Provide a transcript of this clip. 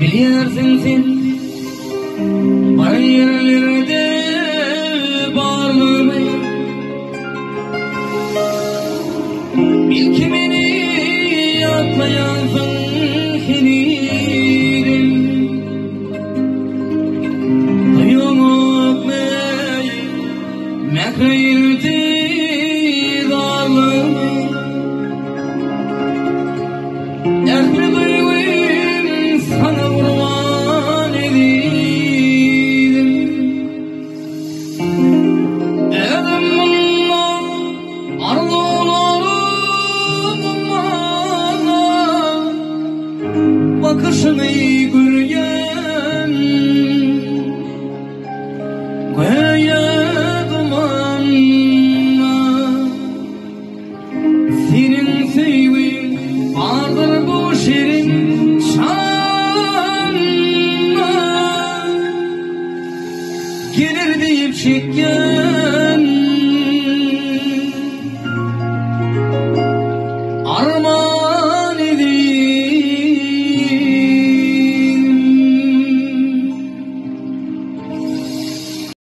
Biliyorsun sen bayırlarda bağırmayı, bil ki beni atlayasın hinirim. Duyumak mey mekreyirdi dağılmayı, ehli duyum sana vurman edim. Edimimle arzularımla bakışını görgen koyadım anla. Senin sevgin vardır bu şirin şanla, gelir deyip çekken